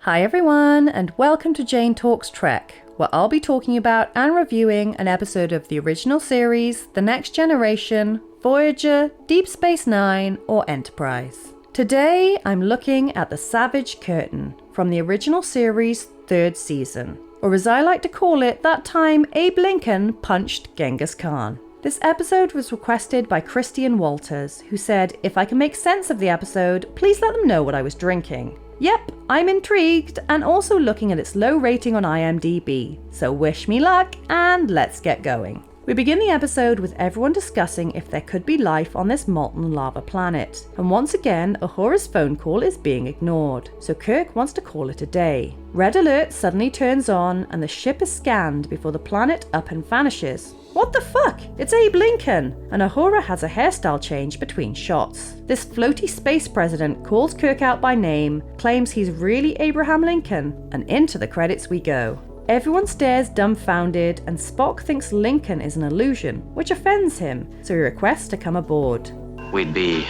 Hi everyone, and welcome to Jane Talks Trek, where I'll be talking about and reviewing an episode of the original series, The Next Generation, Voyager, Deep Space Nine, or Enterprise. Today, I'm looking at the Savage Curtain from the original series' 3rd season, or as I like to call it, that time Abe Lincoln punched Genghis Khan. This episode was requested by Christian Walters, who said, if I can make sense of the episode, please let them know what I was drinking. Yep, I'm intrigued and also looking at its low rating on IMDb, so wish me luck and let's get going. We begin the episode with everyone discussing if there could be life on this molten lava planet, and once again Uhura's phone call is being ignored, so Kirk wants to call it a day. Red alert suddenly turns on and the ship is scanned before the planet up and vanishes. What the fuck? It's Abe Lincoln! And Uhura has a hairstyle change between shots. This floaty space president calls Kirk out by name, claims he's really Abraham Lincoln, and into the credits we go. Everyone stares dumbfounded, and Spock thinks Lincoln is an illusion, which offends him, so he requests to come aboard. We'd be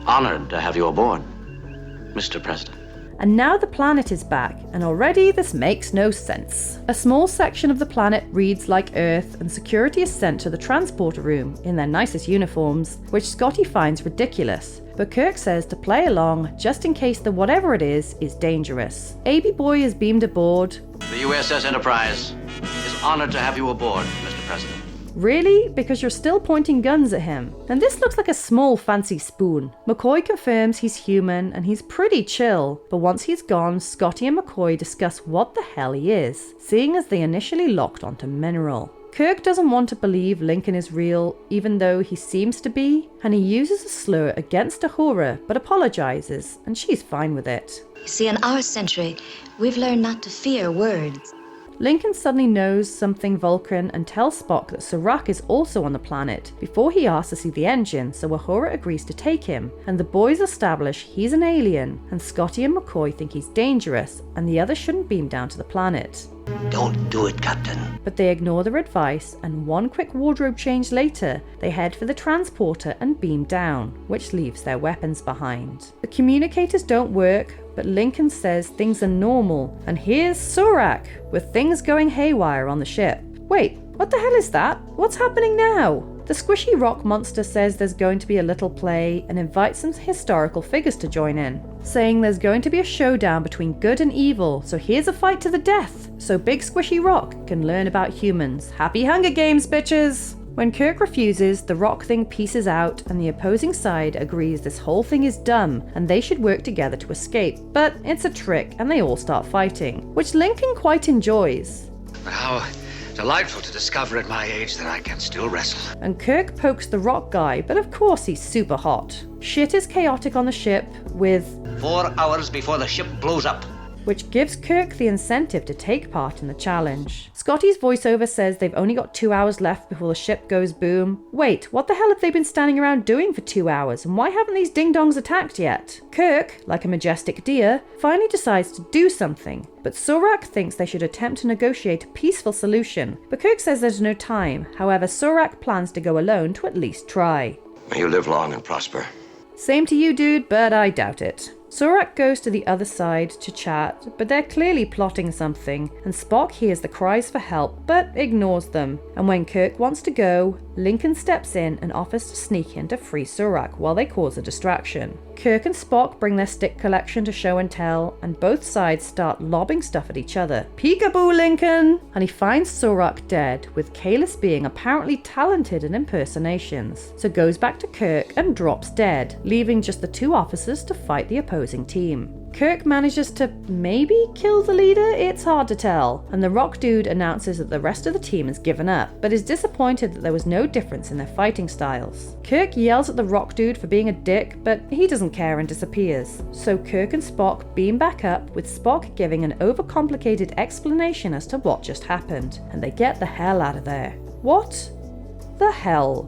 honored to have you aboard, Mr. President. And now the planet is back, and already this makes no sense. A small section of the planet reads like Earth, and security is sent to the transporter room in their nicest uniforms, which Scotty finds ridiculous. But Kirk says to play along just in case the whatever it is dangerous. Abby Boy is beamed aboard. The USS Enterprise is honored to have you aboard, Mr. President. Really? Because you're still pointing guns at him. And this looks like a small fancy spoon. McCoy confirms he's human and he's pretty chill, but once he's gone, Scotty and McCoy discuss what the hell he is, seeing as they initially locked onto mineral. Kirk doesn't want to believe Lincoln is real, even though he seems to be, and he uses a slur against Uhura, but apologizes, and she's fine with it. You see, in our century, we've learned not to fear words. Lincoln suddenly knows something Vulcan and tells Spock that Surak is also on the planet before he asks to see the engine, so Uhura agrees to take him, and the boys establish he's an alien, and Scotty and McCoy think he's dangerous and the others shouldn't beam down to the planet. Don't do it, Captain. But they ignore their advice, and one quick wardrobe change later, they head for the transporter and beam down, which leaves their weapons behind. The communicators don't work, but Lincoln says things are normal, and here's Surak, with things going haywire on the ship. Wait, what the hell is that? What's happening now? The squishy rock monster says there's going to be a little play and invites some historical figures to join in, saying there's going to be a showdown between good and evil, so here's a fight to the death, so Big Squishy Rock can learn about humans. Happy Hunger Games, bitches! When Kirk refuses, the rock thing pieces out and the opposing side agrees this whole thing is dumb and they should work together to escape, but it's a trick and they all start fighting, which Lincoln quite enjoys. How delightful to discover at my age that I can still wrestle. And Kirk pokes the rock guy, but of course he's super hot. Shit is chaotic on the ship with 4 hours before the ship blows up. Which gives Kirk the incentive to take part in the challenge. Scotty's voiceover says they've only got 2 hours left before the ship goes boom. Wait, what the hell have they been standing around doing for 2 hours, and why haven't these ding-dongs attacked yet? Kirk, like a majestic deer, finally decides to do something, but Surak thinks they should attempt to negotiate a peaceful solution, but Kirk says there's no time. However, Surak plans to go alone to at least try. May you live long and prosper. Same to you, dude, but I doubt it. Surak goes to the other side to chat, but they're clearly plotting something, and Spock hears the cries for help, but ignores them. And when Kirk wants to go, Lincoln steps in and offers to sneak in to free Surak while they cause a distraction. Kirk and Spock bring their stick collection to show and tell, and both sides start lobbing stuff at each other. Peekaboo, Lincoln! And he finds Surak dead, with Kalis being apparently talented in impersonations, so goes back to Kirk and drops dead, leaving just the 2 officers to fight the opposing team. Kirk manages to maybe kill the leader, it's hard to tell, and the rock dude announces that the rest of the team has given up, but is disappointed that there was no difference in their fighting styles. Kirk yells at the rock dude for being a dick, but he doesn't care and disappears. So Kirk and Spock beam back up, with Spock giving an overcomplicated explanation as to what just happened, and they get the hell out of there. What the hell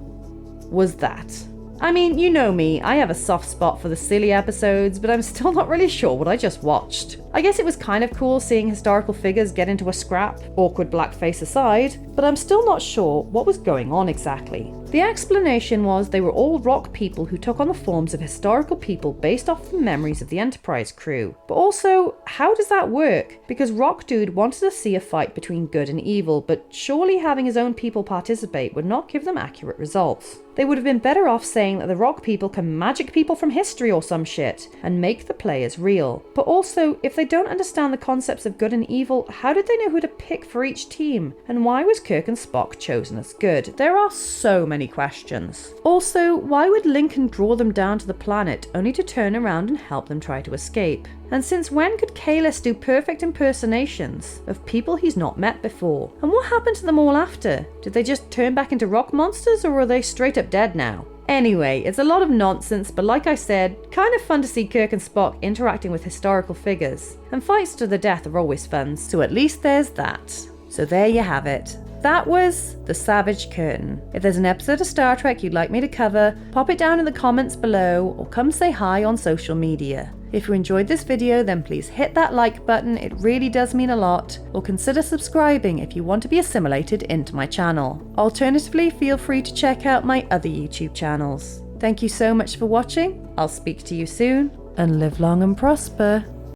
was that? I mean, you know me, I have a soft spot for the silly episodes, but I'm still not really sure what I just watched. I guess it was kind of cool seeing historical figures get into a scrap, awkward blackface aside, but I'm still not sure what was going on exactly. The explanation was they were all rock people who took on the forms of historical people based off the memories of the Enterprise crew. But also, how does that work? Because Rock Dude wanted to see a fight between good and evil, but surely having his own people participate would not give them accurate results. They would have been better off saying that the rock people can magic people from history or some shit and make the players real. But also, if they don't understand the concepts of good and evil, how did they know who to pick for each team? And why was Kirk and Spock chosen as good? There are so many questions. Also, why would Lincoln draw them down to the planet only to turn around and help them try to escape? And since when could Kalis do perfect impersonations of people he's not met before? And what happened to them all after? Did they just turn back into rock monsters, or are they straight up dead now? Anyway, it's a lot of nonsense, but like I said, kind of fun to see Kirk and Spock interacting with historical figures. And fights to the death are always fun, so at least there's that. So there you have it. That was The Savage Curtain. If there's an episode of Star Trek you'd like me to cover, pop it down in the comments below or come say hi on social media. If you enjoyed this video, then please hit that like button, it really does mean a lot, or consider subscribing if you want to be assimilated into my channel. Alternatively, feel free to check out my other YouTube channels. Thank you so much for watching, I'll speak to you soon, and live long and prosper.